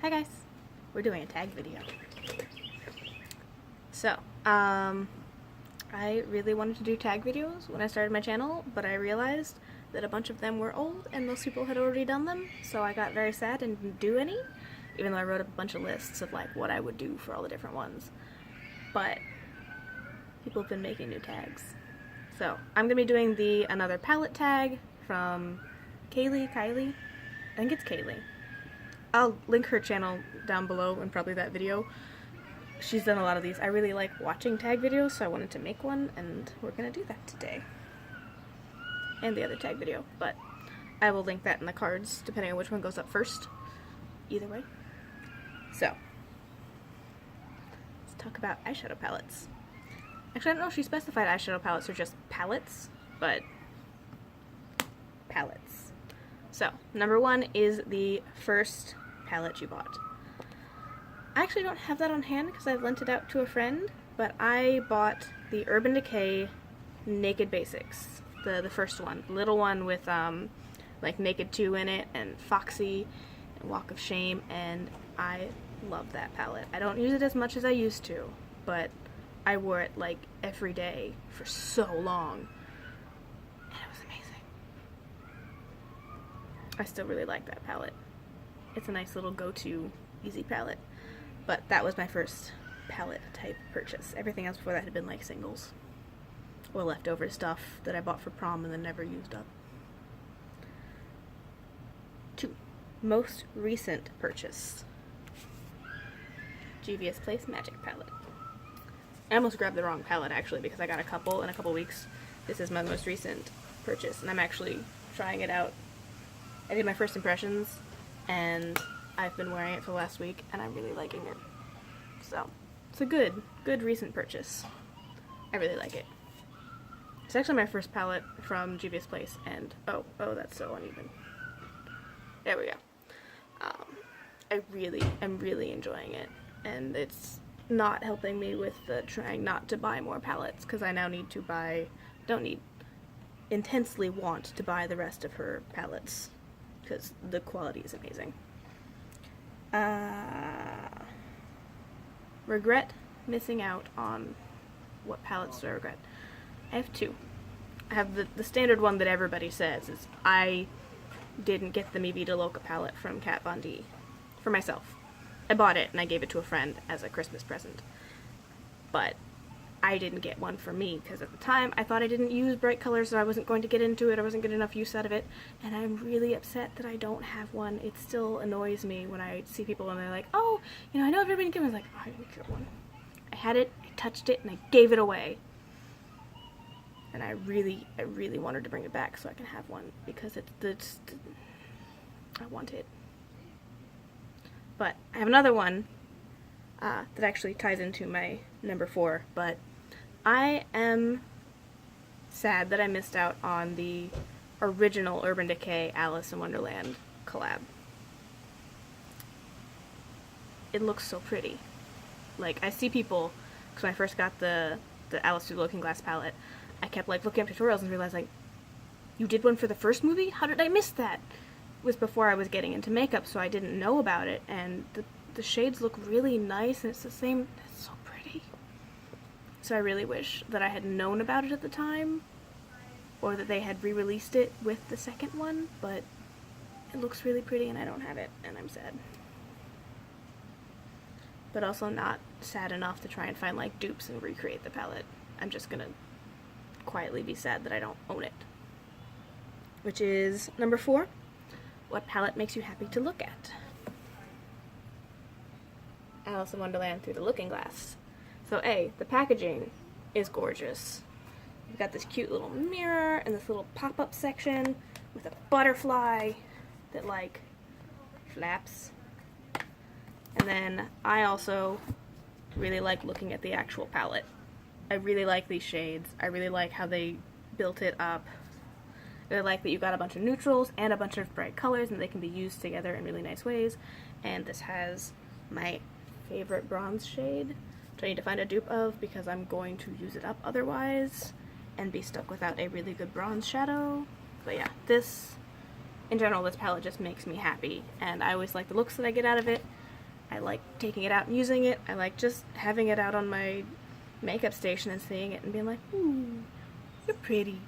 Hi guys, we're doing a tag video. So, I really wanted to do tag videos when I started my channel, but I realized that a bunch of them were old and most people had already done them, so I got very sad and didn't do any, even though I wrote up a bunch of lists of like what I would do for all the different ones. But people have been making new tags. So, I'm going to be doing another palette tag from Kylie, I think it's Kaylee. I'll link her channel down below and probably that video. She's done a lot of these. I really like watching tag videos, so I wanted to make one, and we're gonna do that today. And the other tag video, but I will link that in the cards, depending on which one goes up first. Either way. So, let's talk about eyeshadow palettes. Actually, I don't know if she specified eyeshadow palettes or just palettes, but palettes. So, number one is the first palette you bought. I actually don't have that on hand because I've lent it out to a friend, but I bought the Urban Decay Naked Basics, the first one, the little one with like Naked 2 in it, and Foxy, and Walk of Shame, and I love that palette. I don't use it as much as I used to, but I wore it like every day for so long, and it was amazing. I still really like that palette. It's a nice little go-to easy palette. But that was my first palette type purchase. Everything else before that had been like singles or leftover stuff that I bought for prom and then never used up. 2. Most recent purchase. GVS Place Magic Palette. I almost grabbed the wrong palette actually because I got a couple in a couple weeks. This is my most recent purchase and I'm actually trying it out. I did my first impressions and I've been wearing it for the last week, and I'm really liking it. So, it's a good recent purchase. I really like it. It's actually my first palette from GVS Place, and oh, that's so uneven. There we go. I'm really enjoying it, and it's not helping me with the trying not to buy more palettes, because I now need to buy, intensely want to buy the rest of her palettes, because the quality is amazing. Regret missing out on what palettes do I regret? I have 2. I have the standard one that everybody says is I didn't get the Mi Vida Loca palette from Kat Von D for myself. I bought it and I gave it to a friend as a Christmas present. But I didn't get one for me because at the time I thought I didn't use bright colors, so I wasn't going to get into it, I wasn't getting enough use out of it, and I'm really upset that I don't have one. It still annoys me when I see people and they're like, oh, you know, I know everybody can. I was like, oh, I didn't get one. I had it, I touched it, and I gave it away. And I really wanted to bring it back so I can have one because I want it. But I have another one that actually ties into my number 4, but I am sad that I missed out on the original Urban Decay Alice in Wonderland collab. It looks so pretty. Like, I see people, because when I first got the Alice Through the Looking Glass palette, I kept like looking up tutorials and realized like, you did one for the first movie? How did I miss that? It was before I was getting into makeup, so I didn't know about it, and the shades look really nice, and it's the same. It's so pretty. So I really wish that I had known about it at the time, or that they had re-released it with the second one, but it looks really pretty and I don't have it, and I'm sad. But also not sad enough to try and find like dupes and recreate the palette. I'm just gonna quietly be sad that I don't own it. Which is number 4. What palette makes you happy to look at? Alice in Wonderland Through the Looking Glass. So the packaging is gorgeous. You've got this cute little mirror and this little pop-up section with a butterfly that like flaps. And then I also really like looking at the actual palette. I really like these shades. I really like how they built it up. I really like that you got a bunch of neutrals and a bunch of bright colors and they can be used together in really nice ways. And this has my favorite bronze shade, which I need to find a dupe of because I'm going to use it up otherwise and be stuck without a really good bronze shadow. But yeah, in general, this palette just makes me happy, and I always like the looks that I get out of it, I like taking it out and using it. I like just having it out on my makeup station and seeing it and being like, ooh, you're pretty.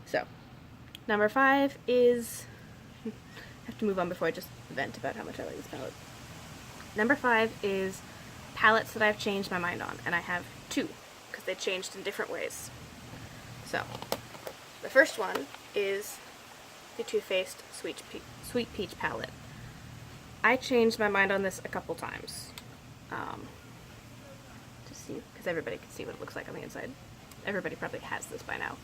So, number 5 is, I have to move on before I just vent about how much I like this palette. Number 5 is palettes that I've changed my mind on, and I have 2, because they changed in different ways. So, the first one is the Too Faced Sweet Peach palette. I changed my mind on this a couple times. To see, because everybody can see what it looks like on the inside. Everybody probably has this by now.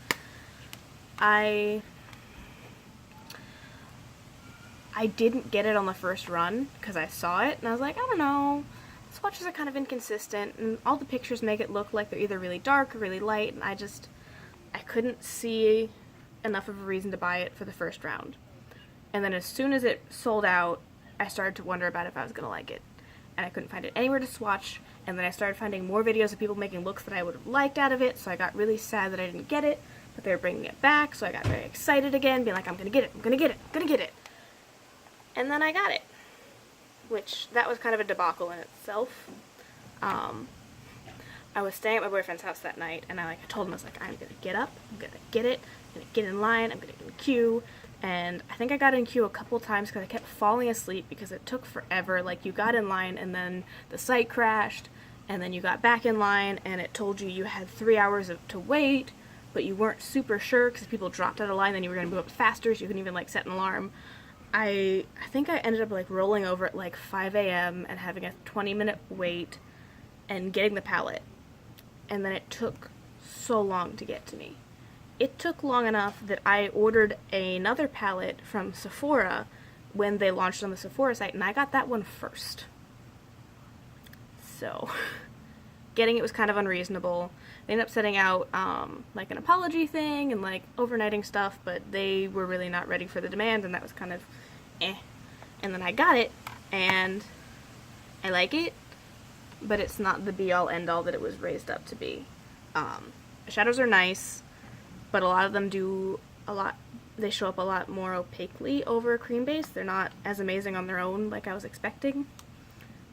I didn't get it on the first run because I saw it and I was like, I don't know, swatches are kind of inconsistent and all the pictures make it look like they're either really dark or really light, and I couldn't see enough of a reason to buy it for the first round. And then as soon as it sold out, I started to wonder about if I was going to like it. And I couldn't find it anywhere to swatch, and then I started finding more videos of people making looks that I would have liked out of it, so I got really sad that I didn't get it, but they were bringing it back, so I got very excited again, being like, I'm gonna get it, I'm gonna get it, I'm gonna get it. And then I got it, which, that was kind of a debacle in itself. I was staying at my boyfriend's house that night, and I told him, I was like, I'm gonna get up, I'm gonna get it, I'm gonna get in line, I'm gonna get in queue. And I think I got in queue a couple times because I kept falling asleep because it took forever. Like, you got in line and then the site crashed, and then you got back in line and it told you you had 3 hours to wait, but you weren't super sure because people dropped out of line, then you were going to move up faster, so you couldn't even like set an alarm. I think I ended up like rolling over at like 5 a.m. and having a 20-minute wait and getting the palette. And then it took so long to get to me. It took long enough that I ordered another palette from Sephora when they launched on the Sephora site, and I got that one first. So, getting it was kind of unreasonable. They ended up setting out like an apology thing and like overnighting stuff, but they were really not ready for the demand, and that was kind of eh. And then I got it, and I like it, but it's not the be-all end-all that it was raised up to be. The shadows are nice, but a lot of them they show up a lot more opaquely over a cream base. They're not as amazing on their own like I was expecting.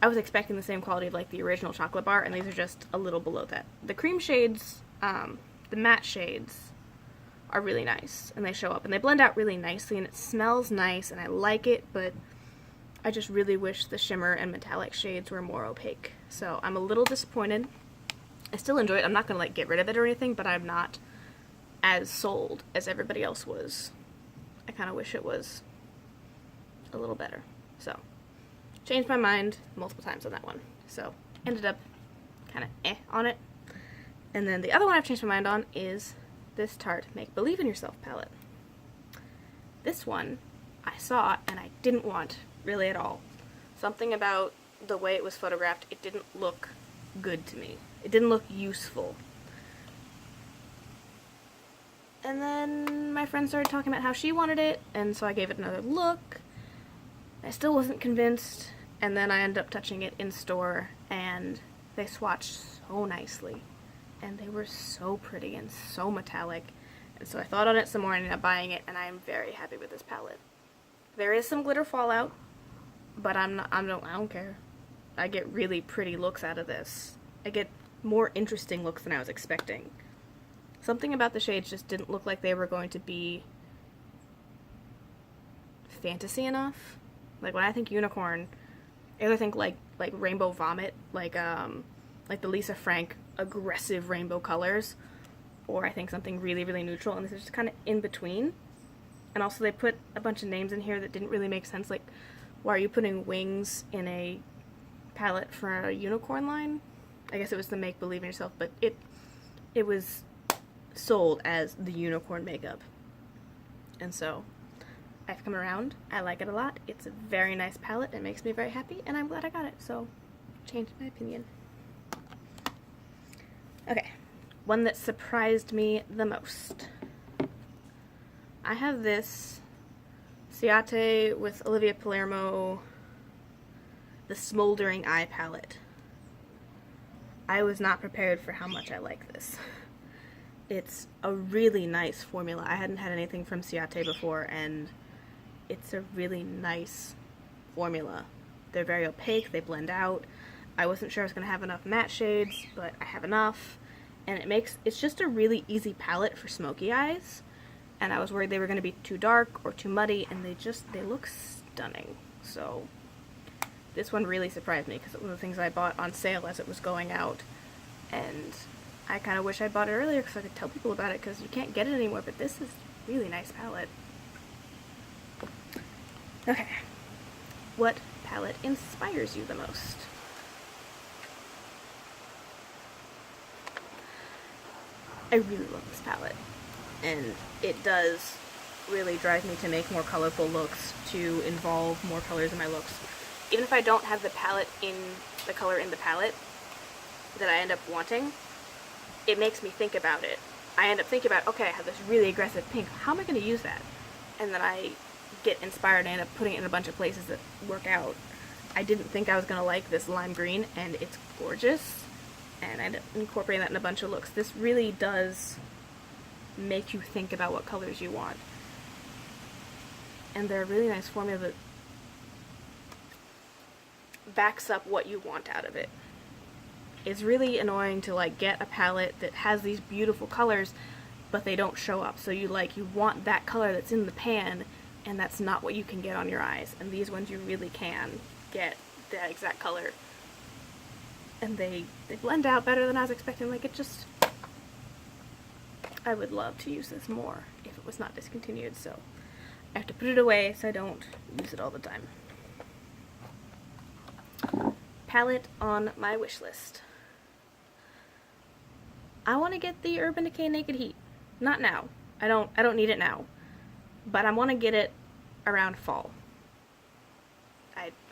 I was expecting the same quality of like the original chocolate bar, and these are just a little below that. The cream shades, the matte shades, are really nice, and they show up, and they blend out really nicely, and it smells nice, and I like it, but I just really wish the shimmer and metallic shades were more opaque. So I'm a little disappointed. I still enjoy it. I'm not going to like get rid of it or anything, but I'm not as sold as everybody else was. I kind of wish it was a little better. So, changed my mind multiple times on that one. So, ended up kind of on it. And then the other one I've changed my mind on is this Tarte Make Believe in Yourself palette. This one I saw and I didn't want really at all. Something about the way it was photographed, it didn't look good to me. It didn't look useful. And then my friend started talking about how she wanted it, and so I gave it another look. I still wasn't convinced, and then I ended up touching it in store, and they swatched so nicely. And they were so pretty and so metallic. And so I thought on it some more and ended up buying it, and I am very happy with this palette. There is some glitter fallout, but I don't care. I get really pretty looks out of this. I get more interesting looks than I was expecting. Something about the shades just didn't look like they were going to be fantasy enough. Like, when I think unicorn, I either think like rainbow vomit, like the Lisa Frank aggressive rainbow colors, or I think something really, really neutral, and this is just kind of in between. And also they put a bunch of names in here that didn't really make sense, like, why are you putting wings in a palette for a unicorn line? I guess it was the Make Believe in Yourself, but it was sold as the unicorn makeup. And so I've come around. I like it a lot. It's a very nice palette. It makes me very happy, and I'm glad I got it. So, changed my opinion. Okay, one that surprised me the most. I have this Ciate with Olivia Palermo, the Smoldering Eye palette. I was not prepared for how much I like this. It's a really nice formula. I hadn't had anything from Ciate before, and it's a really nice formula. they're very opaque, they blend out. I wasn't sure I was going to have enough matte shades, but I have enough. And it's just a really easy palette for smoky eyes. And I was worried they were going to be too dark or too muddy, and they look stunning. So this one really surprised me because it was one of the things I bought on sale as it was going out. And I kind of wish I bought it earlier because I could tell people about it, because you can't get it anymore, but this is a really nice palette. Okay. What palette inspires you the most? I really love this palette, and it does really drive me to make more colorful looks, to involve more colors in my looks. Even if I don't have the color in the palette that I end up wanting, it makes me think about it. I end up thinking about, okay, I have this really aggressive pink, how am I going to use that? And then I get inspired and I end up putting it in a bunch of places that work out. I didn't think I was going to like this lime green, and it's gorgeous. And I end up incorporating that in a bunch of looks. This really does make you think about what colors you want. And they're a really nice formula that backs up what you want out of it. It's really annoying to like get a palette that has these beautiful colors, but they don't show up. So you want that color that's in the pan, and that's not what you can get on your eyes. And these ones you really can get that exact color. And they blend out better than I was expecting. Like, it just, I would love to use this more if it was not discontinued, so I have to put it away so I don't use it all the time. Palette on my wish list. I want to get the Urban Decay Naked Heat. Not now. I don't need it now. But I want to get it around fall.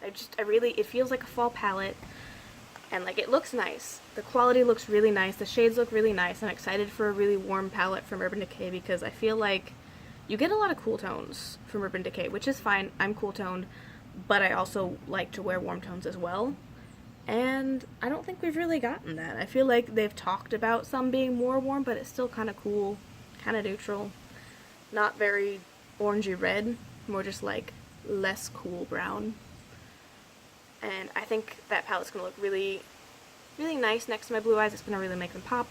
It feels like a fall palette. And like, it looks nice. The quality looks really nice. The shades look really nice. I'm excited for a really warm palette from Urban Decay because I feel like you get a lot of cool tones from Urban Decay, which is fine. I'm cool toned, but I also like to wear warm tones as well. And I don't think we've really gotten that. I feel like they've talked about some being more warm, but it's still kind of cool, kind of neutral. Not very orangey red, more just like less cool brown. And I think that palette's going to look really, really nice next to my blue eyes. It's going to really make them pop.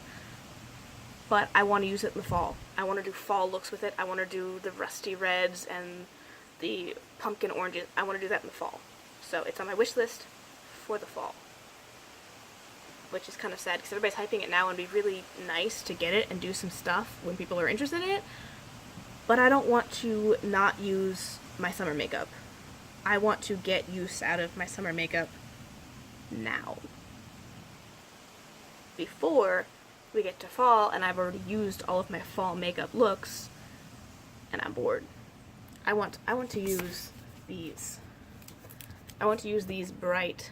But I want to use it in the fall. I want to do fall looks with it. I want to do the rusty reds and the pumpkin oranges. I want to do that in the fall. So it's on my wish list for the fall. Which is kind of sad because everybody's hyping it now, and it'd be really nice to get it and do some stuff when people are interested in it. But I don't want to not use my summer makeup. I want to get use out of my summer makeup now. Before we get to fall and I've already used all of my fall makeup looks and I'm bored. I want to use these. I want to use these bright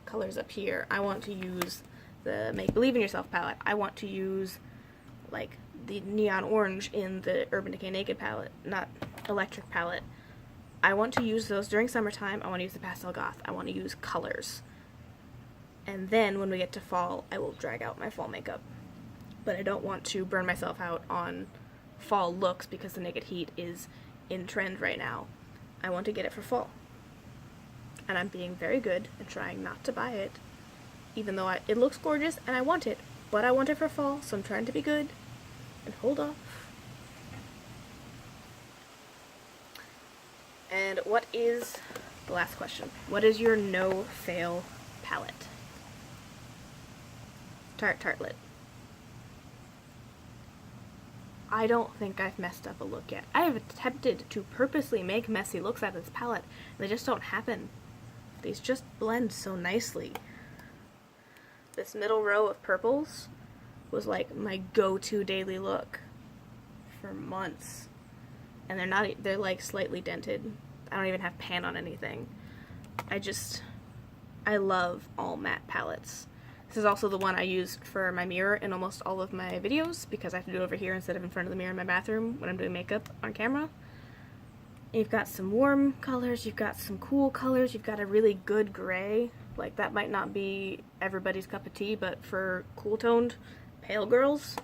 colors up here. I want to use the Make Believe in Yourself palette. I want to use like the neon orange in the Urban Decay Naked palette, not Electric palette. I want to use those during summertime. I want to use the Pastel Goth. I want to use colors. And then when we get to fall, I will drag out my fall makeup. But I don't want to burn myself out on fall looks because the Naked Heat is in trend right now. I want to get it for fall. And I'm being very good and trying not to buy it, even though it looks gorgeous and I want it. But I want it for fall, so I'm trying to be good and hold off. And what is the last question? What is your no-fail palette? Tartlet. I don't think I've messed up a look yet. I have attempted to purposely make messy looks out of this palette, and they just don't happen. These just blend so nicely. This middle row of purples was like my go-to daily look for months. And they're like slightly dented. I don't even have pan on anything. I love all matte palettes. This is also the one I use for my mirror in almost all of my videos because I have to do it over here instead of in front of the mirror in my bathroom when I'm doing makeup on camera. And you've got some warm colors, you've got some cool colors, you've got a really good gray. Like, that might not be everybody's cup of tea, but for cool toned pale girls,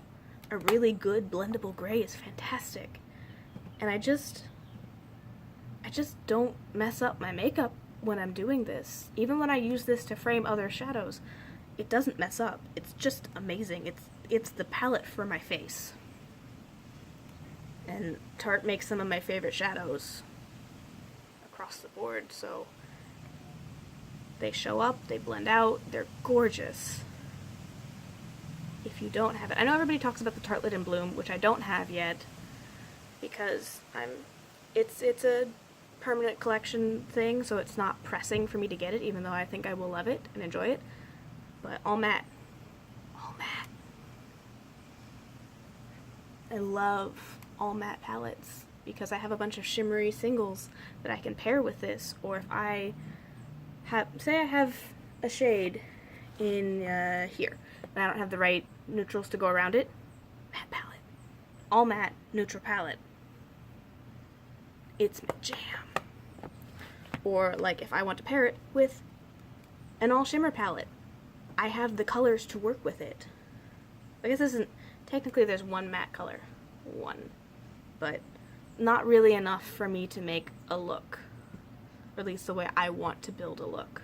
a really good blendable gray is fantastic. And I just don't mess up my makeup when I'm doing this, even when I use this to frame other shadows, it doesn't mess up. It's just amazing. It's the palette for my face. And Tarte makes some of my favorite shadows across the board, so they show up, they blend out, they're gorgeous. If you don't have it, I know everybody talks about the Tartelette in Bloom, which I don't have yet, because it's a permanent collection thing, so it's not pressing for me to get it, even though I think I will love it and enjoy it. But all matte. All matte. I love all matte palettes because I have a bunch of shimmery singles that I can pair with this, or if I have, say I have a shade in here, and I don't have the right neutrals to go around it, matte palette. All matte neutral palette. It's my jam. Or like if I want to pair it with an all shimmer palette, I have the colors to work with it. I guess this isn't, technically there's one matte color. One. But not really enough for me to make a look. Or at least the way I want to build a look.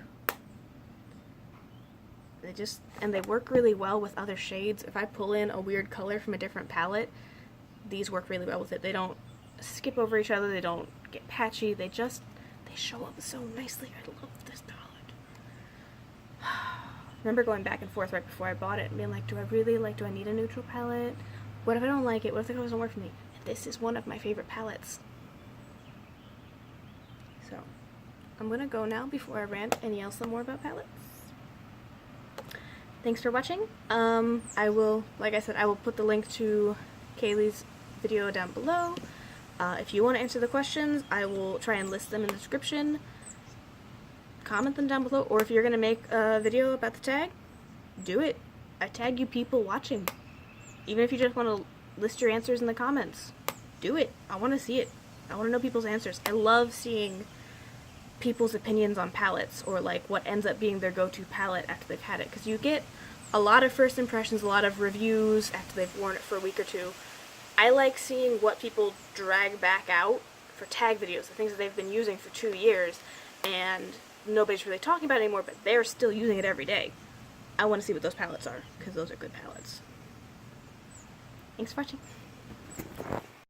And they work really well with other shades. If I pull in a weird color from a different palette, these work really well with it. They don't skip over each other, they don't get patchy, they show up so nicely. I love this palette. Remember going back and forth right before I bought it and being like, do I need a neutral palette? What if I don't like it? What if the color doesn't work for me? And this is one of my favorite palettes. So, I'm gonna go now before I rant and yell some more about palettes. Thanks for watching. I will, like I said, I will put the link to Kaylee's video down below. If you want to answer the questions, I will try and list them in the description. Comment them down below, or if you're going to make a video about the tag, do it. I tag you people watching. Even if you just want to list your answers in the comments, do it. I want to see it. I want to know people's answers. I love seeing people's opinions on palettes, or like what ends up being their go-to palette after they've had it, because you get a lot of first impressions, a lot of reviews after they've worn it for a week or two. I like seeing what people drag back out for tag videos, the things that they've been using for 2 years and nobody's really talking about it anymore, but they're still using it every day. I want to see what those palettes are, because those are good palettes. Thanks for watching.